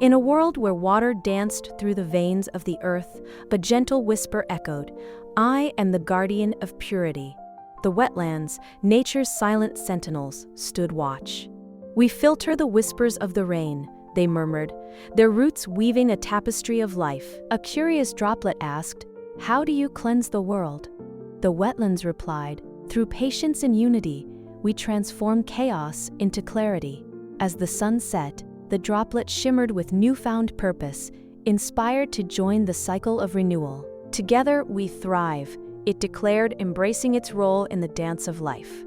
In a world where water danced through the veins of the earth, a gentle whisper echoed, "I am the guardian of purity." The wetlands, nature's silent sentinels, stood watch. "We filter the whispers of the rain," they murmured, their roots weaving a tapestry of life. A curious droplet asked, "How do you cleanse the world?" The wetlands replied, "Through patience and unity, we transform chaos into clarity." As the sun set, the droplet shimmered with newfound purpose, inspired to join the cycle of renewal. "Together we thrive," it declared, embracing its role in the dance of life.